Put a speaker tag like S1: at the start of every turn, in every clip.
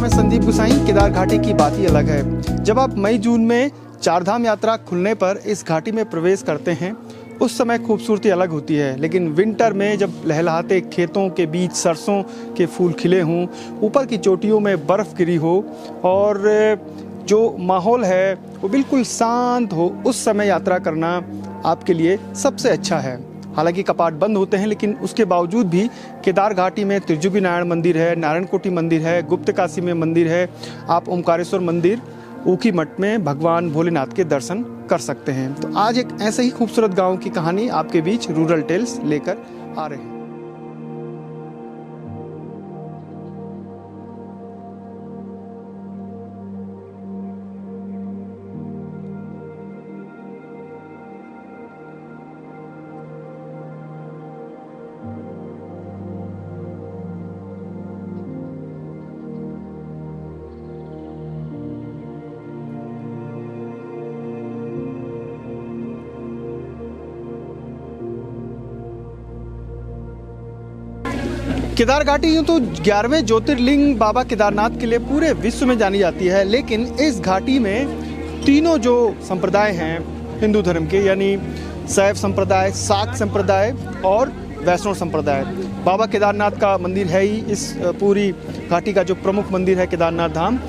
S1: मैं संदीप गुसाई। केदार घाटी की बात ही अलग है। जब आप मई जून में चारधाम यात्रा खुलने पर इस घाटी में प्रवेश करते हैं उस समय खूबसूरती अलग होती है, लेकिन विंटर में जब लहलहाते खेतों के बीच सरसों के फूल खिले हों, ऊपर की चोटियों में बर्फ़ गिरी हो और जो माहौल है वो बिल्कुल शांत हो, उस समय यात्रा करना आपके लिए सबसे अच्छा है। हालांकि कपाट बंद होते हैं, लेकिन उसके बावजूद भी केदार घाटी में त्रिजुगी नारायण मंदिर है, नारायणकोटि मंदिर है, गुप्त काशी में मंदिर है। आप ओमकारेश्वर मंदिर ऊखी मठ में भगवान भोलेनाथ के दर्शन कर सकते हैं। तो आज एक ऐसे ही खूबसूरत गांव की कहानी आपके बीच रूरल टेल्स लेकर आ रहे हैं। केदार घाटी यूँ तो 11वें ज्योतिर्लिंग बाबा केदारनाथ के लिए पूरे विश्व में जानी जाती है, लेकिन इस घाटी में तीनों जो संप्रदाय हैं हिंदू धर्म के, यानी शैव संप्रदाय, शाक्त संप्रदाय और वैष्णव संप्रदाय, बाबा केदारनाथ का मंदिर है ही इस पूरी घाटी का जो प्रमुख मंदिर है केदारनाथ धाम।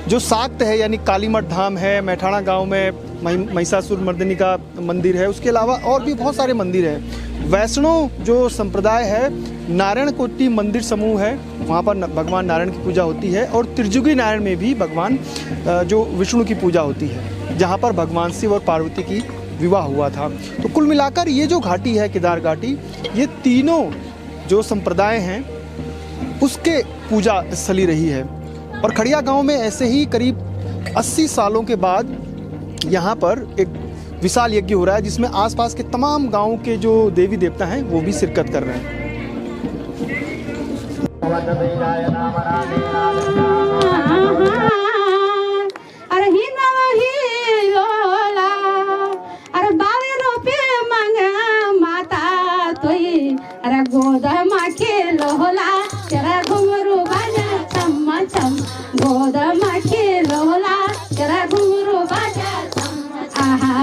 S1: जो शाक्त है यानी कालीमठ धाम है, मैठाणा गांव में महिषासुर मर्दिनी का मंदिर है, उसके अलावा और भी बहुत सारे मंदिर हैं। वैष्णव जो संप्रदाय है, नारायणकोटि मंदिर समूह है, वहाँ पर भगवान नारायण की पूजा होती है, और त्रिजुगी नारायण में भी भगवान जो विष्णु की पूजा होती है, जहाँ पर भगवान शिव और पार्वती की विवाह हुआ था। तो कुल मिलाकर ये जो घाटी है केदार घाटी, ये तीनों जो संप्रदाय हैं उसके पूजा स्थली रही है। और खड़िया गांव में ऐसे ही करीब 80 सालों के बाद यहाँ पर एक विशाल यज्ञ हो रहा है, जिसमें आसपास के तमाम गांव के जो देवी देवता हैं वो भी शिरकत कर रहे हैं।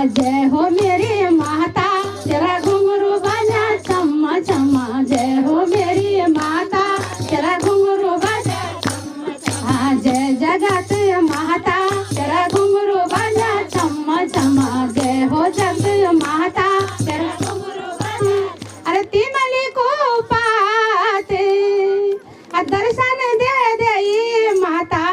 S2: जय हो मेरी माता तेरा घुंघरू बजा चम्मा चम्मा, जय हो मेरी माता तेरा घुंघरू बजा चम्मा चम्मा, जय जगत माता तेरा घुंघरू बजा चम्मा चम्मा, जय हो जगत माता तेरा घुंघरू बजा। अरे तिमली को पाते दर्शन दे दे माता,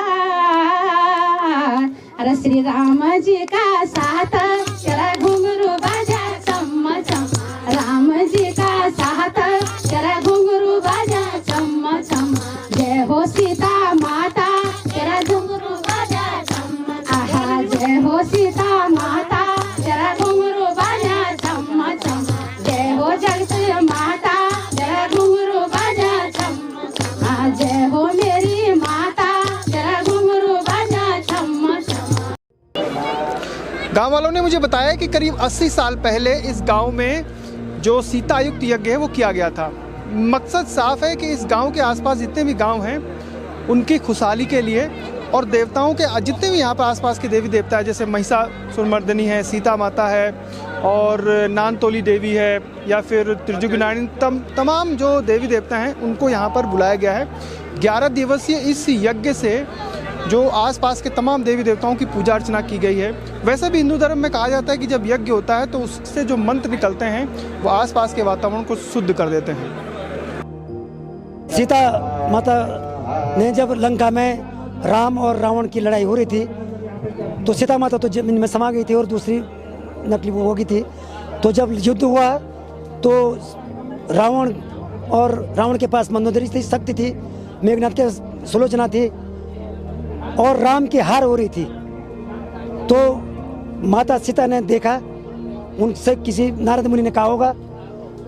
S2: अरे श्री राम जी का साथ तेरा घुंघरू बजा चम्मा चम्मा, राम जी का साथ तेरा घुंघरू बजा चम्मा चम्मा, जय हो सीता माता तेरा घुंघरू बजा चम्मा, आहा जय हो सीता माता तेरा घुंघरू बजा चम्मा चम्मा, जय हो जगत माता तेरा घुंघरू बजा चम्मा चम्मा, जय हो मेरी माता तेरा घुंघरू बजा चम्मा चम्मा।
S1: गांव वालों ने मुझे बताया कि करीब 80 साल पहले इस गांव में जो सीतायुक्त यज्ञ है वो किया गया था। मकसद साफ है कि इस गांव के आसपास जितने भी गांव हैं उनकी खुशहाली के लिए, और देवताओं के जितने भी यहाँ पर आसपास के देवी देवता है, जैसे महिषासुर मर्दिनी है, सीता माता है, और नानतोली देवी है, या फिर त्रिजुगी नारायण, तमाम जो देवी देवता हैं उनको यहाँ पर बुलाया गया है। 11 दिवसीय इस यज्ञ से जो आसपास के तमाम देवी देवताओं की पूजा अर्चना की गई है। वैसे भी हिंदू धर्म में कहा जाता है कि जब यज्ञ होता है तो उससे जो मंत्र निकलते हैं वो आसपास के वातावरण को शुद्ध कर देते हैं।
S3: सीता माता ने जब लंका में राम और रावण की लड़ाई हो रही थी तो सीता माता तो जमीन में समा गई थी और दूसरी नकली वो हो गई थी। तो जब युद्ध हुआ तो रावण के पास मंदोदरी थी, शक्ति थी, मेघनाथ के सुलोचना थी, और राम की हार हो रही थी। तो माता सीता ने देखा, उनसे किसी नारद मुनि ने कहा होगा,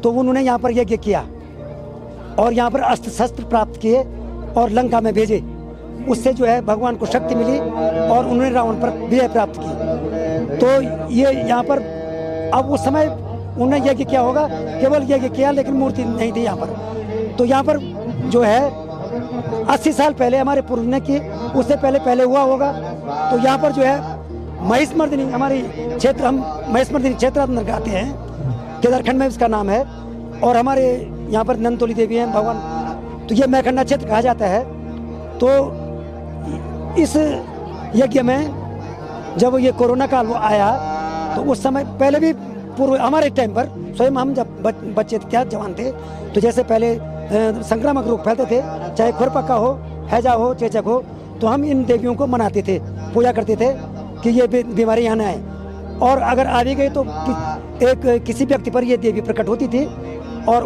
S3: तो उन्होंने यहाँ पर यज्ञ किया और यहाँ पर अस्त्र शस्त्र प्राप्त किए और लंका में भेजे। उससे जो है भगवान को शक्ति मिली और उन्होंने रावण पर विजय प्राप्त की। तो ये यहाँ पर अब उस समय उन्होंने यज्ञ किया होगा, केवल यज्ञ किया, लेकिन मूर्ति नहीं थी यहाँ पर। तो यहाँ पर जो है 80 साल पहले हमारे पूर्व ने की, उससे पहले हुआ होगा। तो यहाँ पर जो है महिषमर्दिनी हमारी क्षेत्र, हम महिषमर्दिनी क्षेत्र अंदर आते हैं, केदारखंड में इसका नाम है। और हमारे यहाँ पर नंदतोली देवी हैं भगवान, तो ये मैखंडा क्षेत्र कहा जाता है। तो इस यज्ञ में जब ये कोरोना काल वो आया तो उस समय पहले भी पूर्व हमारे टाइम पर स्वयं हम जब बच्चे थे, जवान थे, तो जैसे पहले संक्रामक रोग फैलते थे, चाहे खुरपक्का हो, हैजा हो, चेचक हो, तो हम इन देवियों को मनाते थे, पूजा करते थे कि ये बीमारी यहाँ न आए। और अगर आ भी गई तो किसी व्यक्ति पर ये देवी प्रकट होती थी और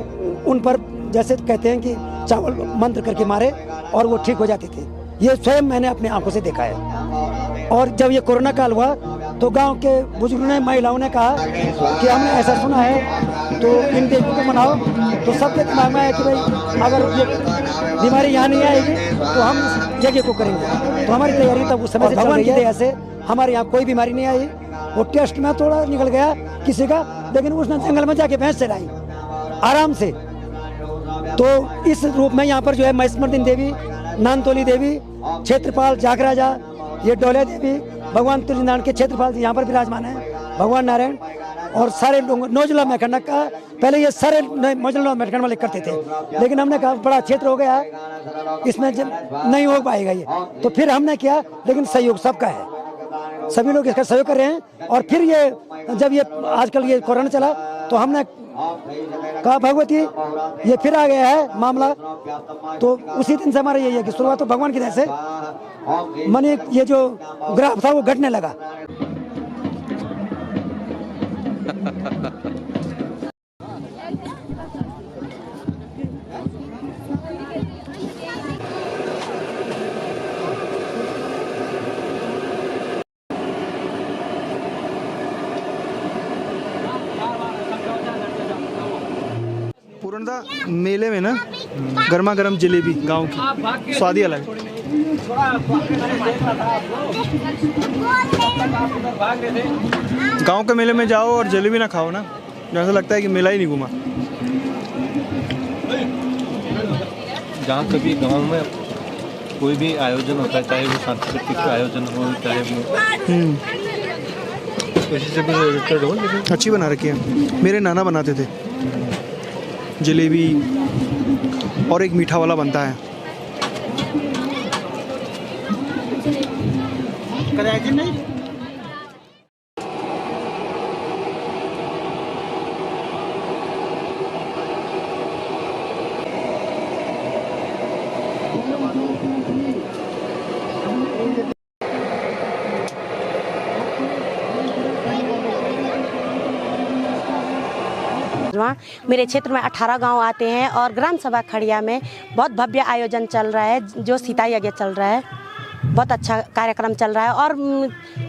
S3: उन पर जैसे कहते हैं कि चावल मंत्र करके मारे और वो ठीक हो जाते थे। ये स्वयं मैंने अपने आंखों से देखा है। और जब ये कोरोना काल हुआ तो गांव के बुजुर्गों ने, महिलाओं ने कहा कि हमने ऐसा सुना है तो इन देवियों को मनाओ। तो सबके दिमाग में आया कि भाई अगर ये बीमारी यहाँ नहीं आएगी तो हम इस यज्ञ को करेंगे। तो हमारी तैयारी तब उस समय से भगवान की दया से हमारे यहाँ कोई बीमारी नहीं आई। वो टेस्ट में थोड़ा निकल गया किसी का, लेकिन उसने जंगल में जाके भैंस चराई आराम से। तो इस रूप में यहाँ पर जो है महिषमर्दिनी देवी, नंदतोली देवी, क्षेत्रपाल जागराजा, ये डोले देवी, भगवान तुलसीनारायण के क्षेत्रपाल जी यहाँ पर विराजमान है, भगवान नारायण। और सारे लोग नौजला मैखंडा का पहले ये सारे नौजला मैखंड वाले करते थे, लेकिन हमने कहा बड़ा क्षेत्र हो गया इसमें नहीं हो पाएगा ये, तो फिर हमने किया। लेकिन सहयोग सबका है, सभी लोग इसका सहयोग कर रहे हैं। और फिर ये जब ये आजकल ये कोरोना चला तो हमने कहा भगवती ये फिर आ गया है मामला, तो उसी दिन से हमारा ये की शुरुआत तो भगवान की दया से माने ये जो ग्राफ था वो घटने लगा।
S1: पूर्णतः मेले में ना गर्मा गर्म जलेबी गांव की स्वाद ही अलग है। गांव के मेले में जाओ और जलेबी ना खाओ ना, जैसा लगता है कि मेला ही नहीं घूमा।
S4: जहाँ कभी गांव में कोई भी आयोजन होता है, चाहे वो सांस्कृतिक आयोजन हो, चाहे वो किसी से भी रिलेटेड हो, लेकिन
S1: अच्छी बना रखी है। मेरे नाना बनाते थे जलेबी, और एक मीठा वाला बनता है। नहीं
S5: मेरे क्षेत्र में 18 गांव आते हैं और ग्राम सभा खड़िया में बहुत भव्य आयोजन चल रहा है, जो सीता यज्ञ चल रहा है। बहुत अच्छा कार्यक्रम चल रहा है। और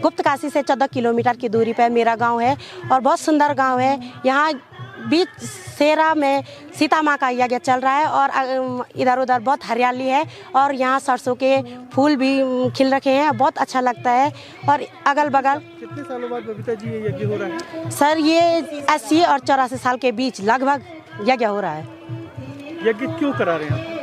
S5: गुप्त काशी से 14 किलोमीटर की दूरी पर मेरा गांव है और बहुत सुंदर गांव है। यहाँ बीच सेरा में सीता माँ का यज्ञ चल रहा है और इधर उधर बहुत हरियाली है और यहाँ सरसों के फूल भी खिल रखे हैं, बहुत अच्छा लगता है। और अगल बगल
S1: कितने सालों बाद बबीता जी ये यज्ञ हो रहा है?
S5: सर ये 80 और 84 साल के बीच लगभग यज्ञ हो रहा है।
S1: यज्ञ क्यों करा रहे हैं?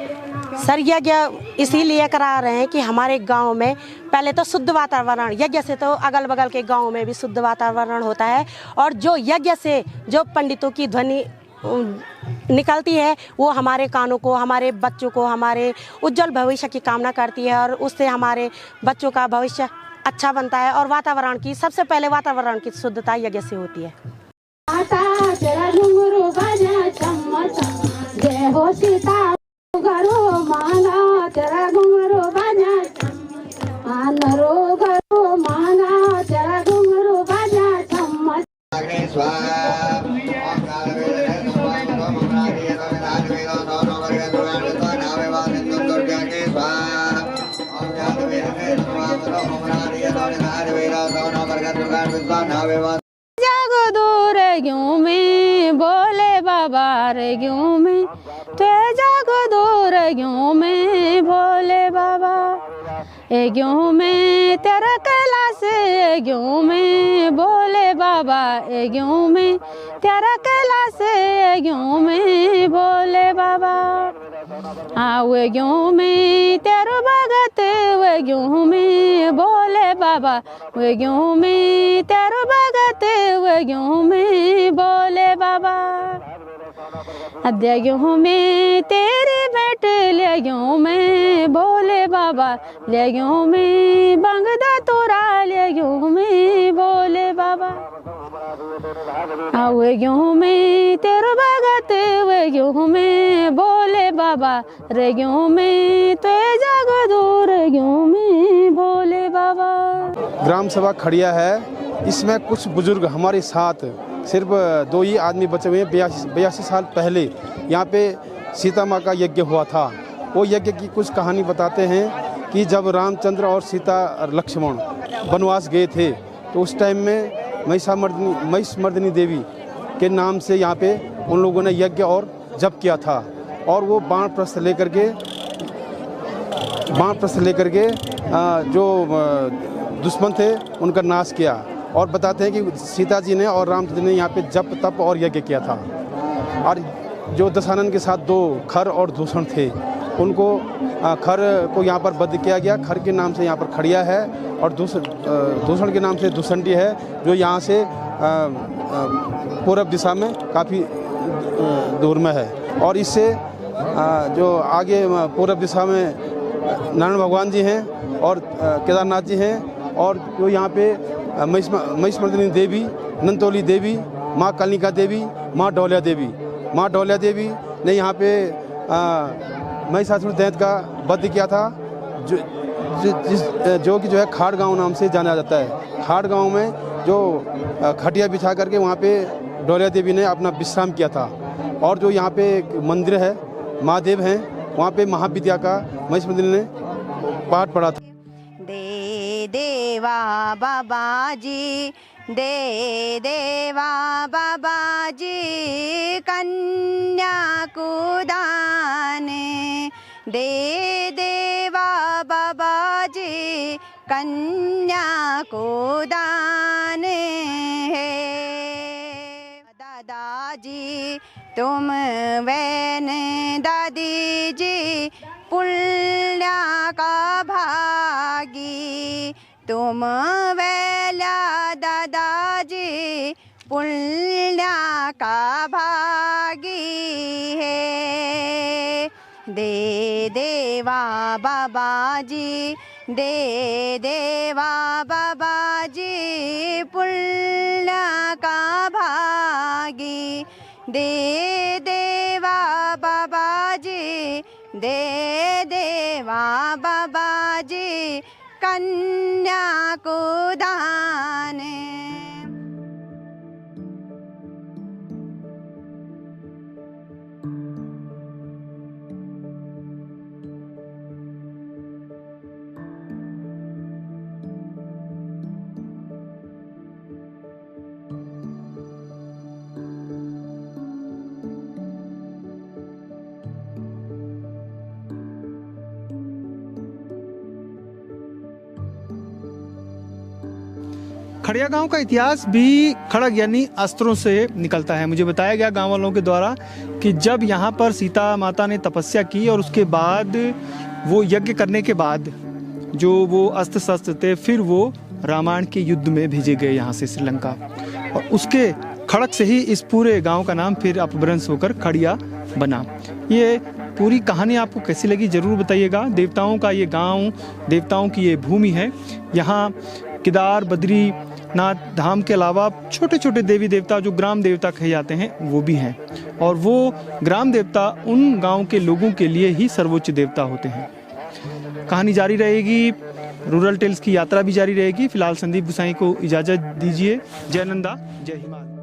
S5: सर यज्ञ इसीलिए करा रहे हैं कि हमारे गांव में पहले तो शुद्ध वातावरण, यज्ञ से तो अगल बगल के गांव में भी शुद्ध वातावरण होता है और जो यज्ञ से जो पंडितों की ध्वनि निकलती है वो हमारे कानों को, हमारे बच्चों को, हमारे उज्जवल भविष्य की कामना करती है और उससे हमारे बच्चों का भविष्य अच्छा बनता है। और वातावरण की सबसे पहले वातावरण की शुद्धता यज्ञ से होती है।
S2: जय हो सीता गरो माना तेरा घुंघरू बाजा, आनरो गरो माना तेरा घुंघरू बाजा चम्मच।
S6: जागो दूर क्यों में बोले बाबा रे क्यों में, तो जागो दूर क्यों में भोले बाबा। ए गेहूँ में तेरा कैलाश ए गेहूँ में भोले बाबा ए गेहूँ में तेरा कैलाश ए गेहूँ में भोले बाबा वे गेहूँ में तेरो भगत वे गेहूँ में भोले बाबा वे गेहूँ में तेरो भगत वे गेहूँ में भोले बाबा अद्या गेहूँ में तेरी बेट ले गेहूँ में भोले बाबा ले गेहूँ में बंगदा तोरा ले गेहूँ में भोले बाबा वे गेहूँ में तेरो भगत वे गेहूँ में भोले बाबा रे गेहूँ में तो जग दूर गेहूँ में भोले बाबा।
S7: ग्राम सभा खड़िया है, इसमें कुछ बुजुर्ग हमारे साथ सिर्फ 2 ही आदमी बचे हुए हैं। 82 साल पहले यहाँ पे सीता माँ का यज्ञ हुआ था। वो यज्ञ की कुछ कहानी बताते हैं कि जब रामचंद्र और सीता लक्ष्मण वनवास गए थे तो उस टाइम में महिषमर्दिनी देवी के नाम से यहाँ पे उन लोगों ने यज्ञ और जप किया था और वो बाण प्रस्थ लेकर के जो दुश्मन थे उनका नाश किया। और बताते हैं कि सीता जी ने और रामचंद्र ने यहाँ पे जप तप और यज्ञ किया था। और जो दशानन के साथ 2 खर और दूषण थे उनको खर को यहाँ पर वध किया गया। खर के नाम से यहाँ पर खड़िया है और दूषण के नाम से दुसंडी है जो यहाँ से पूर्व दिशा में काफ़ी दूर में है। और इससे जो आगे पूर्व दिशा में नारायण भगवान जी हैं और केदारनाथ जी हैं और जो यहाँ पे महिषमर्दिनी देवी, नंतोली देवी, माँ कालिका देवी, माँ डौलिया देवी ने यहाँ पे महिषासुर दैत्य का वध किया था जो कि जो है खाड़ गांव नाम से जाना जाता है। खाड़ गांव में जो खटिया बिछा करके वहाँ पे डौलिया देवी ने अपना विश्राम किया था। और जो यहाँ पे एक मंदिर है महादेव हैं, वहाँ पे महाविद्या का महिषमर्दिनी ने पाठ पढ़ा था।
S8: दे देवा बाबा जी दे देवा बाबा जी कन्या को दान दे देवा बाबा जी कन्या को दान है। दादाजी तुम वैन दादी जी पुण्या का भागी तुम वेला दादाजी पुण्या का भागी है। दे देवा बाबा जी दे देवा बाबा जी पुण्या का भागी दे देवा बाबा जी दे देवा बाबा जी कन्या को दान।
S1: खड़िया गांव का इतिहास भी खड़ग यानी अस्त्रों से निकलता है। मुझे बताया गया गांव वालों के द्वारा कि जब यहाँ पर सीता माता ने तपस्या की और उसके बाद वो यज्ञ करने के बाद जो वो अस्त्र शस्त्र थे फिर वो रामायण के युद्ध में भेजे गए यहाँ से श्रीलंका, और उसके खड़ग से ही इस पूरे गांव का नाम फिर अपभ्रंश होकर खड़िया बना। ये पूरी कहानी आपको कैसी लगी ज़रूर बताइएगा। देवताओं का ये गांव, देवताओं की ये भूमि है। यहाँ केदार बद्रीनाथ धाम के अलावा छोटे छोटे देवी देवता जो ग्राम देवता कहे जाते हैं वो भी हैं, और वो ग्राम देवता उन गांव के लोगों के लिए ही सर्वोच्च देवता होते हैं। कहानी जारी रहेगी, रूरल टेल्स की यात्रा भी जारी रहेगी। फिलहाल संदीप गुसाई को इजाज़त दीजिए। जय नंदा, जय हिमालय।